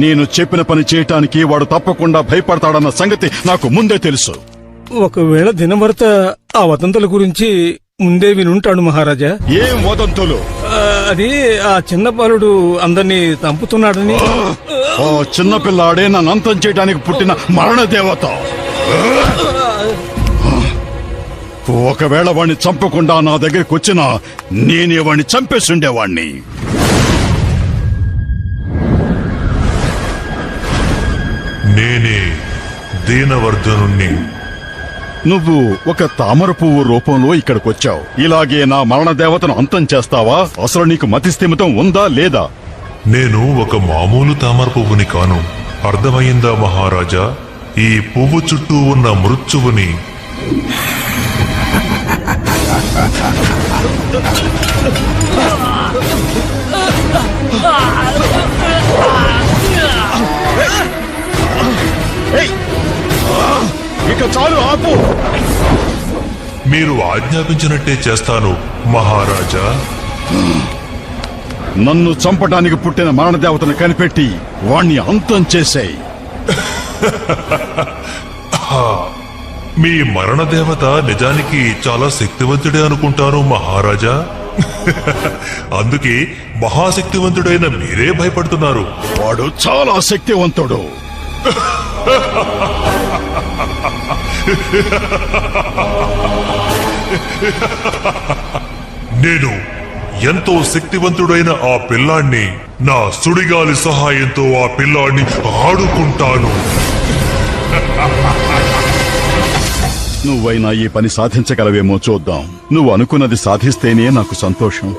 నేను చెప్పిన పని చేయటానికి వాడు తప్పకుండా భయపడతాడన్న సంగతి నాకు ముందే తెలుసు. ఒకవేళ దినభర్త ఆ వదంతుల గురించి ముందే వినుంటాడు మహారాజా. ఏం వదంతులు? అది ఆ చిన్న బాలుడు అందరినీ చంపుతున్నాడని. ఓ చిన్నపిల్లాడే నన్ను అంతం చేయడానికి పుట్టిన మరణ దేవత. ఒకవేళ వాణ్ణి చంపకుండా నా దగ్గరికి వచ్చినా నేనే వాణ్ణి చంపేస్తుండేవాణ్ణి. నేనే దీనవర్ధనుణ్ణి. నువ్వు ఒక తామర పువ్వు రూపంలో ఇక్కడికొచ్చావు. ఇలాగే నా మరణ దేవతను అంతం చేస్తావా? అసలు నీకు మతిస్థిమితం ఉందా లేదా? నేను ఒక మామూలు తామర పువ్వుని కాను. అర్థమయ్యిందా మహారాజా? ఈ పువ్వు చుట్టూ ఉన్న మృత్యువుని. ఇక చాలు, ఆపు. మీరు ఆజ్ఞాపించినట్టే చేస్తాను మహారాజా. నన్ను చంపడానికి పుట్టిన మరణ దేవతను కనిపెట్టి వాణ్ణి అంతం చేసేయ్. మీ మరణ దేవత నిజానికి చాలా శక్తివంతుడే అనుకుంటాను మహారాజా. అందుకే మహాశక్తివంతుడైన మీరే భయపడుతున్నారు. వాడు చాలా శక్తివంతుడు. నేను ఎంతో శక్తివంతుడైన ఆ పిల్లాన్ని నా సుడిగాలి సహాయంతో ఆ పిల్లాన్ని ఆడుకుంటాను. నువ్వైనా ఈ పని సాధించగలవేమో చూద్దాం. నువ్వు అనుకున్నది సాధిస్తేనే నాకు సంతోషం.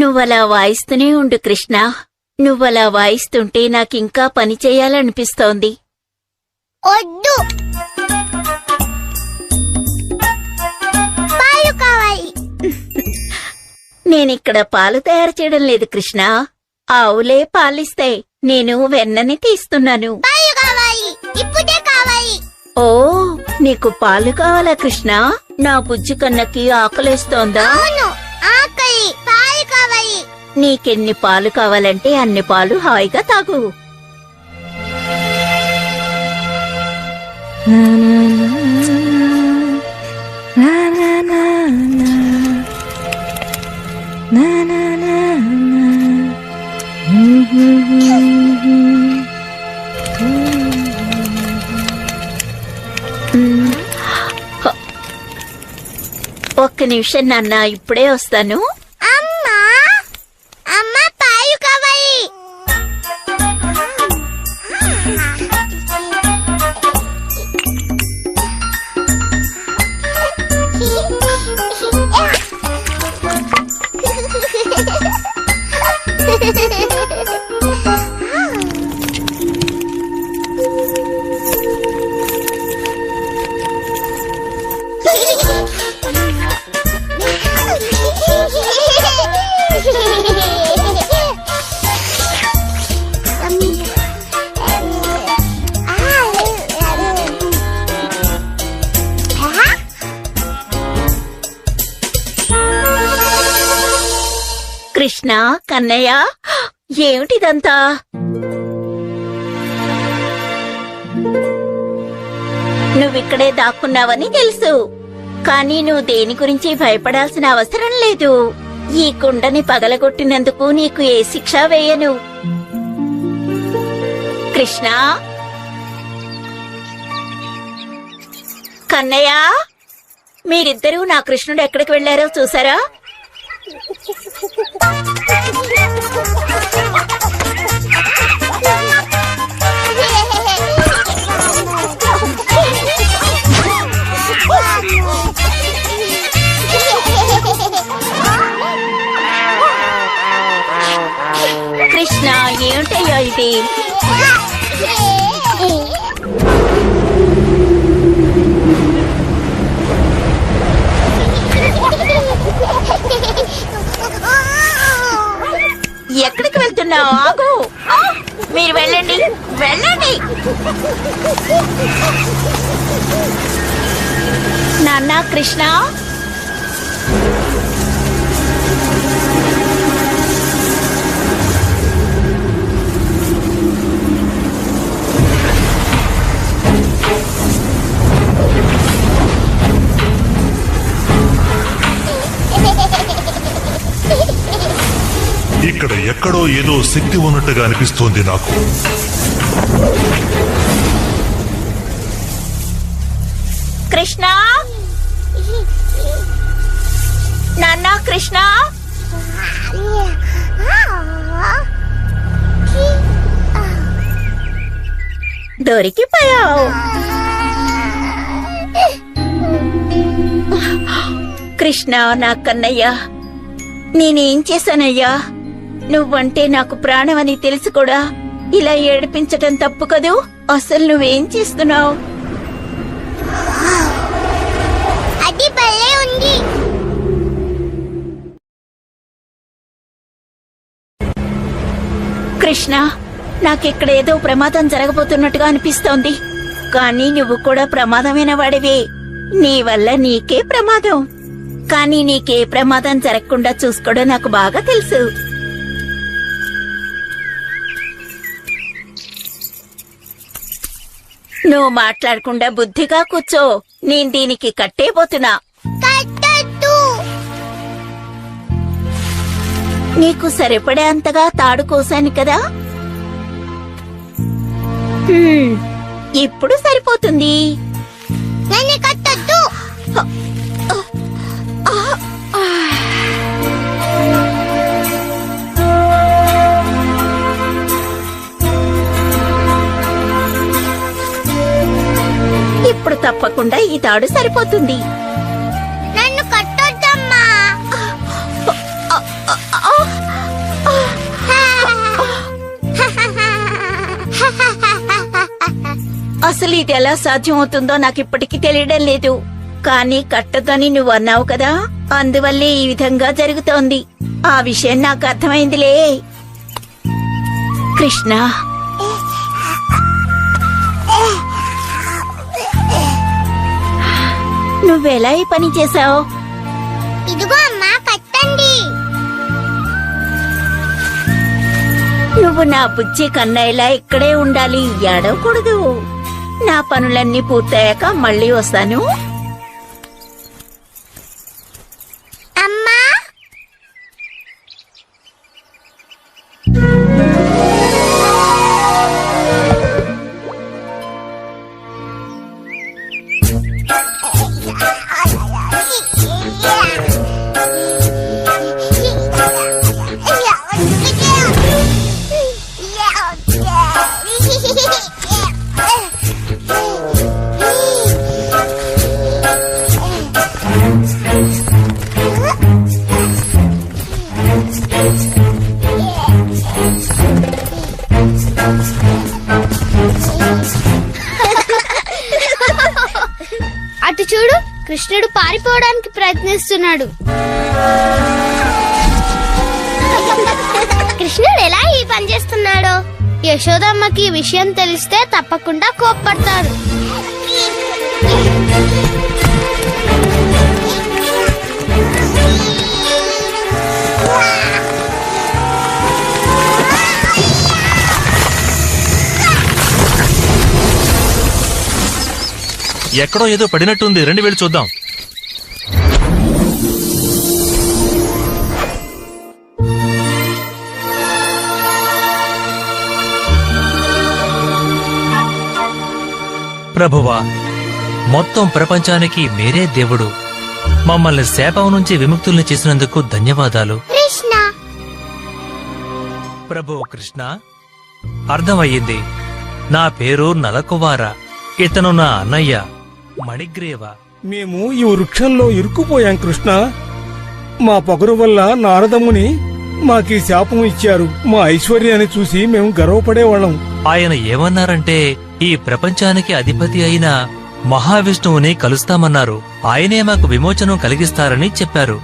నువ్వలా వాయిస్తూనే ఉండు కృష్ణ. నువ్వలా వాయిస్తుంటే నాకింకా పని చేయాలనిపిస్తోంది. వద్దు, పాలు కావాలి. నేనిక్కడ పాలు తయారు చేయడం లేదు కృష్ణ. ఆవులే పాలిస్తాయి. నేను వెన్నని తీస్తున్నాను. పాలు కావాలి, ఇప్పుడే కావాలి. ఓ, నీకు పాలు కావాలా కృష్ణ? నా బుజ్జి కన్నకి ఆకలేస్తోందా? అవును, ఆకలి. పాలు కావాలి. నీకెన్ని పాలు కావాలంటే అన్ని పాలు హాయిగా తాగు. ఒక్క నిమిషం నాన్న, ఇప్పుడే వస్తాను. అమ్మా, అమ్మా, పాలు కావాలి. కృష్ణ, కన్నయ్య, ఏమిటిదంతా? నువ్విక్కడే దాక్కున్నావని తెలుసు, కానీ నువ్వు దేని గురించి భయపడాల్సిన అవసరం లేదు. ఈ కుండని పగలగొట్టినందుకు నీకు ఏ శిక్ష వేయను. కృష్ణ, కన్నయ్య, మీరిద్దరూ నా కృష్ణుడు ఎక్కడికి వెళ్లారో చూసారా? Ha ha ha ha! ఏమిటి? ఎక్కడికి వెళ్తున్నావు? ఆగు! మీరు వెళ్ళండి, వెళ్ళండి. నాన్న కృష్ణ, ఇక్కడ ఎక్కడో ఏదో శక్తి ఉన్నట్టుగా అనిపిస్తోంది నాకు. కృష్ణ, నాన్న కృష్ణ, దొరికిపోయావు. కృష్ణ, నా కన్నయ్య, నేనేం చేశానయ్యా? నువ్వంటే నాకు ప్రాణమని తెలిసి కూడా ఇలా ఏడిపించటం తప్పు కదూ? అసలు నువ్వేం చేస్తున్నావు? అది భలే ఉంది. కృష్ణ, నాకిక్కడ ఏదో ప్రమాదం జరగబోతున్నట్టుగా అనిపిస్తోంది. కానీ నువ్వు కూడా ప్రమాదమైన వాడివే. నీ వల్ల నీకే ప్రమాదం. కానీ నీకే ప్రమాదం జరగకుండా చూసుకోవడం నాకు బాగా తెలుసు. నువ్వు మాట్లాడకుండా బుద్ధిగా కూర్చో. నేను దీనికి కట్టేపోతున్నా. కట్టద్దు. నీకు సరిపడే అంతగా తాడు కోసాను కదా. ఇప్పుడు సరిపోతుంది. నన్ను కట్టద్దు. ఇప్పుడు తప్పకుండా ఈ తాడు సరిపోతుంది. నన్ను కట్టొద్దమ్మా. అసలు ఇది ఎలా సాధ్యం అవుతుందో నాకు ఇప్పటికీ తెలియడం లేదు. కానీ కట్టదని నువ్వు అన్నావు కదా, అందువల్లే ఈ విధంగా జరుగుతోంది. ఆ విషయం నాకు అర్థమైందిలే. కృష్ణ, నువ్వెలా ఈ పని చేశావు? ఇదిగో అమ్మా, కట్టండి. నువ్వు నా బుజ్జి కన్నయ్యలా ఇక్కడే ఉండాలి, ఏడవకూడదు. నా పనులన్నీ పూర్తయ్యాక మళ్ళీ వస్తాను. అమ్మా, అటు చూడు, కృష్ణుడు పారిపోవడానికి ప్రయత్నిస్తున్నాడు. కృష్ణుడు ఎలా ఈ పని చేస్తున్నాడో? యశోదమ్మకి ఈ విషయం తెలిస్తే తప్పకుండా కోప్పడతారు. ఎక్కడో ఏదో పడినట్టుంది, రండి వెళ్ళి చూద్దాం. ప్రభువా, మొత్తం ప్రపంచానికి మీరే దేవుడు. మమ్మల్ని శాపం నుంచి విముక్తుల్ని చేసినందుకు ధన్యవాదాలు. కృష్ణ, ప్రభు కృష్ణ, అర్థమయ్యింది. నా పేరు నలకువార. ఇతను నా అన్నయ్య మణిగ్రీవ. మేము ఈ వృక్షంలో ఇరుక్కుపోయాం కృష్ణ. మా పొగరు వల్ల నారదముని మాకీ శాపం ఇచ్చారు. మా ఐశ్వర్యాన్ని చూసి మేము గర్వపడేవాళ్ళం. ఆయన ఏమన్నారంటే ఈ ప్రపంచానికి అధిపతి అయిన మహావిష్ణువుని కలుస్తామన్నారు. ఆయనే మాకు విమోచనం కలిగిస్తారని చెప్పారు.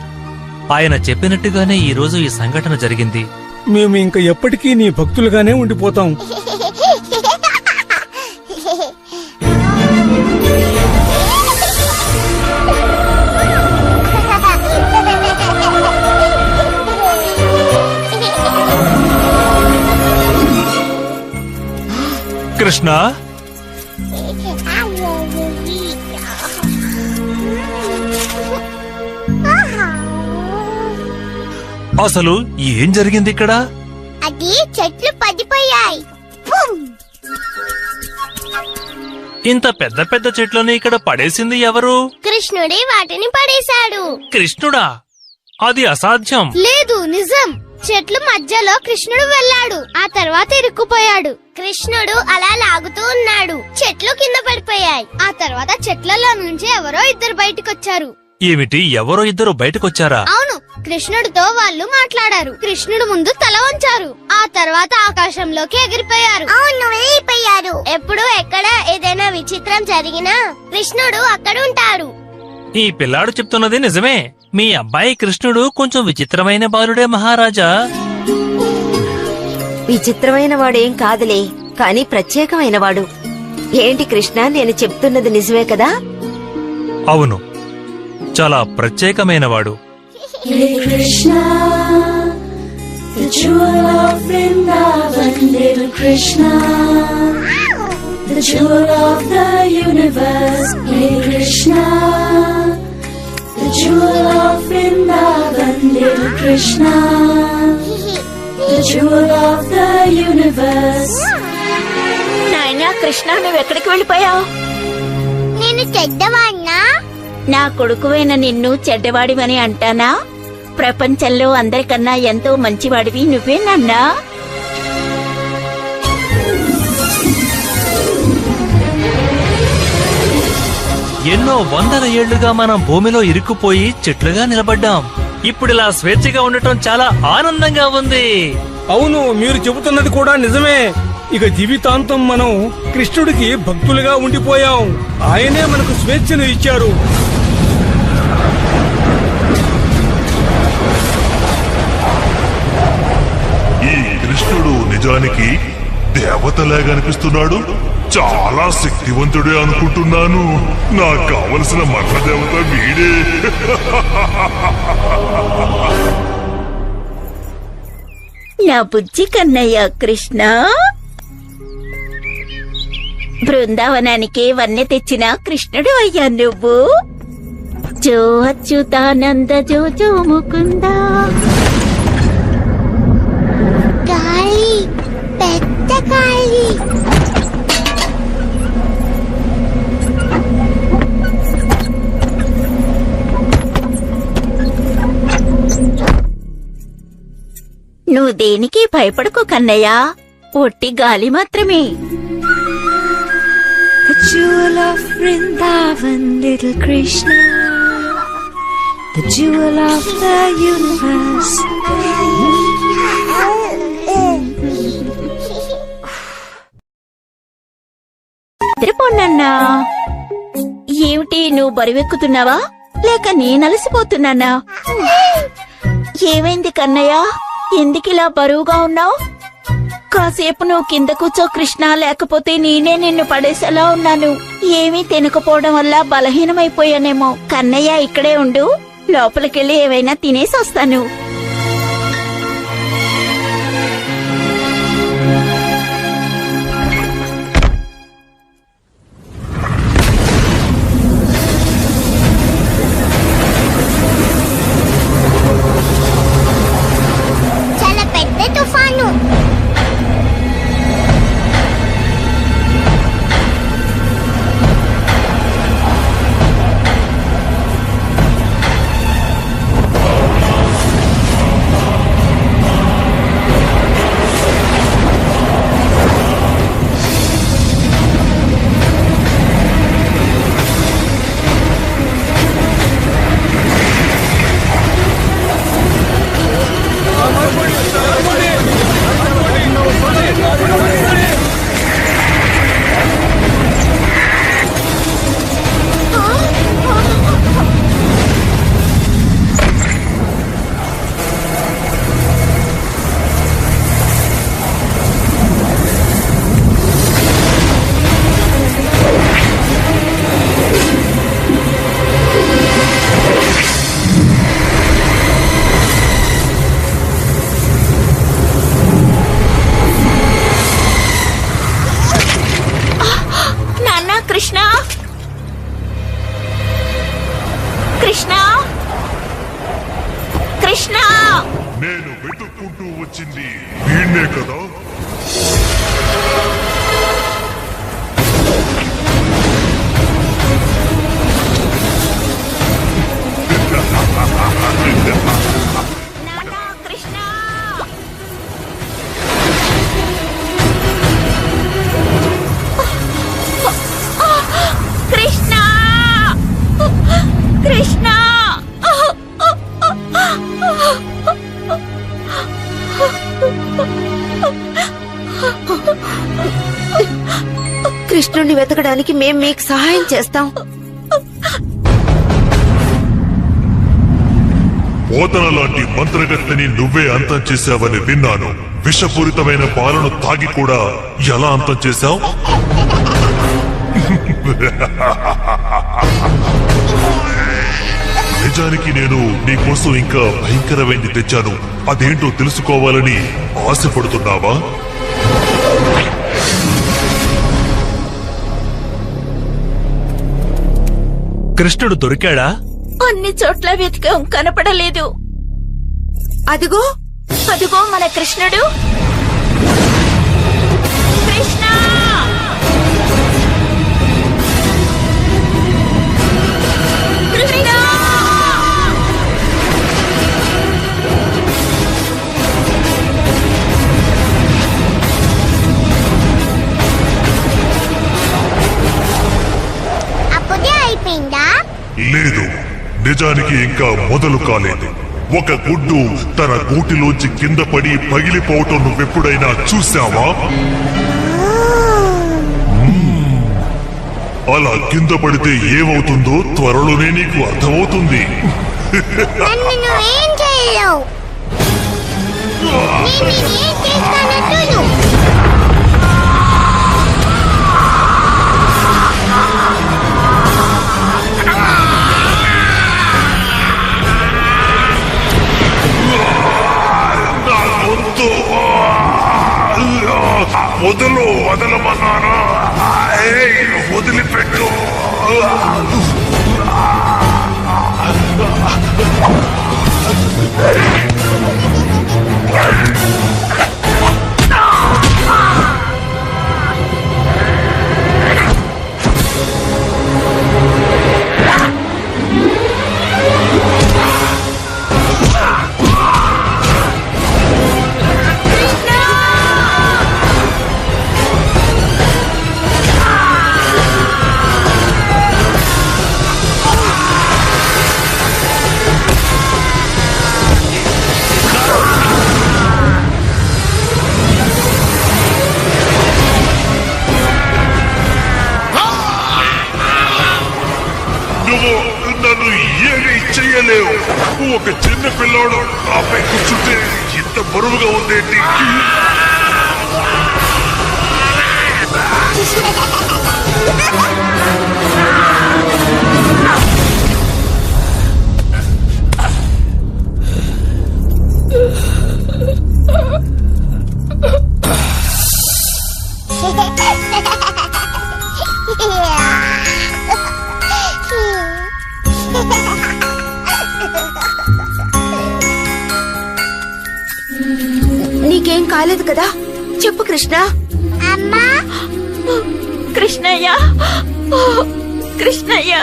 ఆయన చెప్పినట్టుగానే ఈ రోజు ఈ సంఘటన జరిగింది. మేము ఇంక ఎప్పటికీ నీ భక్తులుగానే ఉండిపోతాం. కృష్ణ, అసలు ఏం జరిగింది ఇక్కడ? అది చెట్లు పడిపోయాయి. బూమ్! ఇంత పెద్ద పెద్ద చెట్లని ఇక్కడ పడేసింది ఎవరు? కృష్ణుడే వాటిని పడేశాడు. కృష్ణుడా? అది అసాధ్యం. లేదు, నిజం. చెట్లు మధ్యలో కృష్ణుడు వెళ్ళాడు. ఆ తర్వాత ఇరుక్కుపోయాడు. కృష్ణుడు అలా లాగుతూ ఉన్నాడు. చెట్లు కింద పడిపోయాయి. ఆ తర్వాత చెట్లలో నుంచి ఎవరో ఇద్దరు బయటకొచ్చారు. ఏమిటి, ఎవరో ఇద్దరు బయటకొచ్చారా? అవును, కృష్ణుడితో వాళ్ళు మాట్లాడారు. కృష్ణుడు ముందు తల వంచారు. ఆ తర్వాత ఆకాశంలోకి ఎగిరిపోయారు. అవును, వెళ్ళిపోయారు. ఎప్పుడు ఎక్కడ ఏదైనా విచిత్రం జరిగినా కృష్ణుడు అక్కడ ఉంటాడు. ఈ పిల్లాడు చెప్తున్నది నిజమే. మీ అబ్బాయి కృష్ణుడు కొంచెం విచిత్రమైన బాలుడే మహారాజా. విచిత్రమైన వాడేం కాదులే, కాని ప్రత్యేకమైన వాడు. ఏంటి కృష్ణ, నేను చెప్తున్నది నిజమే కదా? అవును, చాలా ప్రత్యేకమైనవాడు. Krishna, the jewel of Vrindavan, little Krishna, the jewel of the universe, hey Krishna, the jewel of Vrindavan, little Krishna, the jewel of the universe. నాయనా కృష్ణ, నువ్వెక్కడికి వెళ్ళిపోయావు? నేను చెడ్డవాణ్ణా? నా కొడుకువైన నిన్ను చెడ్డవాడివని అంటానా? ప్రపంచంలో అందరికన్నా ఎంతో మంచివాడివి నువ్వేనన్నా. ఎన్నో వందల ఏళ్లుగా మనం భూమిలో ఇరుక్కుపోయి చెట్లుగా నిలబడ్డాం. ఇప్పుడిలా స్వేచ్ఛగా ఉండటం చాలా ఆనందంగా ఉంది. అవును, మీరు చెబుతున్నది కూడా నిజమే. ఇక జీవితాంతం మనం కృష్ణుడికి భక్తులుగా ఉండిపోయాం. ఆయనే మనకు స్వేచ్ఛను ఇచ్చారు. ఈ కృష్ణుడు నిజానికి దేవతలాగా అనిపిస్తున్నాడు. చాలా శక్తివంతుడే అనుకుంటున్నాను. నాకు కావలసిన మరణ దేవత వీడే. నా బుజ్జి కన్నయ్య కృష్ణ, బృందావనానికి వన్నె తెచ్చిన కృష్ణుడు అయ్యా నువ్వు. జో అచ్యుతానంద జో జో ముకుందా. గాలి, పెద్ద గాలి. నువ్వు దేనికి భయపడకు కన్నయ్య, ఒట్టి గాలి మాత్రమే. The jewel of Vrindavan, little Krishna, the jewel of the universe. నిద్రపోనన్నా. ఏమిటి, నువ్వు బరువెక్కుతున్నావా లేక నేనలసిపోతున్నానా? ఏమైంది కన్నయ్య, ఎందుకిలా బరువుగా ఉన్నావు? కాసేపు నువ్వు కింద కూర్చో కృష్ణ, లేకపోతే నేనే నిన్ను పడేసేలా ఉన్నాను. ఏమీ తినకపోవడం వల్ల బలహీనమైపోయానేమో. కన్నయ్య ఇక్కడే ఉండు, లోపలికెళ్ళి ఏవైనా తినేసి వస్తాను. చాలా పెద్ద తుఫాను. కృష్ణ నేను వెతుక్కుంటూ వచ్చింది వీణ్ణే కదా. నాన్న కృష్ణ కృష్ణ కృష్ణ కృష్ణుణ్ణి వెతకడానికి మేం మీకు సహాయం చేస్తాం. పోతన లాంటి మంత్రగత్తెని నువ్వే అంతం చేశావని విన్నాను. విషపూరితమైన పాలను తాగి కూడా ఎలా అంతం చేశావు? నిజానికి నేను నీకోసం ఇంకా భయంకరమైంది తెచ్చాను. అదేంటో తెలుసుకోవాలని ఆశపడుతున్నావా? కృష్ణుడు దొరికాడా? అన్ని చోట్ల వెతికాం, కనపడలేదు. అదిగో అదిగో మన కృష్ణుడు. కృష్ణ కృష్ణ అప్పుడే అయిపోయిందా? లేదు, నిజానికి ఇంకా మొదలు కాలేదు. ఒక గుడ్డు తన గూటిలోంచి కింద పడి పగిలిపోవటం నువ్వెప్పుడైనా చూసావా? అలా కింద పడితే ఏమవుతుందో త్వరలోనే నీకు అర్థమవుతుంది. నన్ను నువ్వేం చేయలేవు. నేను నిన్నేం చేస్తానో చూడు. వదులు, వదలమన్నాను. వదిలిపెట్టు. నన్ను ఏమీ చెయ్యలేవు. ఒక చిన్న పిల్లోడు నాపై కూర్చుంటే ఇంత బరువుగా ఉందేంటి? నీకేం కాలేదు కదా? చెప్పు కృష్ణ. అమ్మా, కృష్ణయ్య కృష్ణయ్య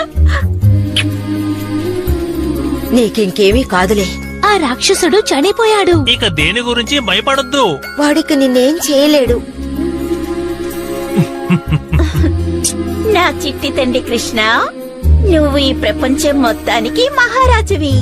నీకింకేమీ కాదులే. ఆ రాక్షసుడు చనిపోయాడు. ఇక దేని గురించి భయపడొద్దు. వాడికి నిన్నేం చేయలేడు. నా చిట్టి తండ్రి కృష్ణ, నువ్వు ఈ ప్రపంచం మొత్తానికి మహారాజువి.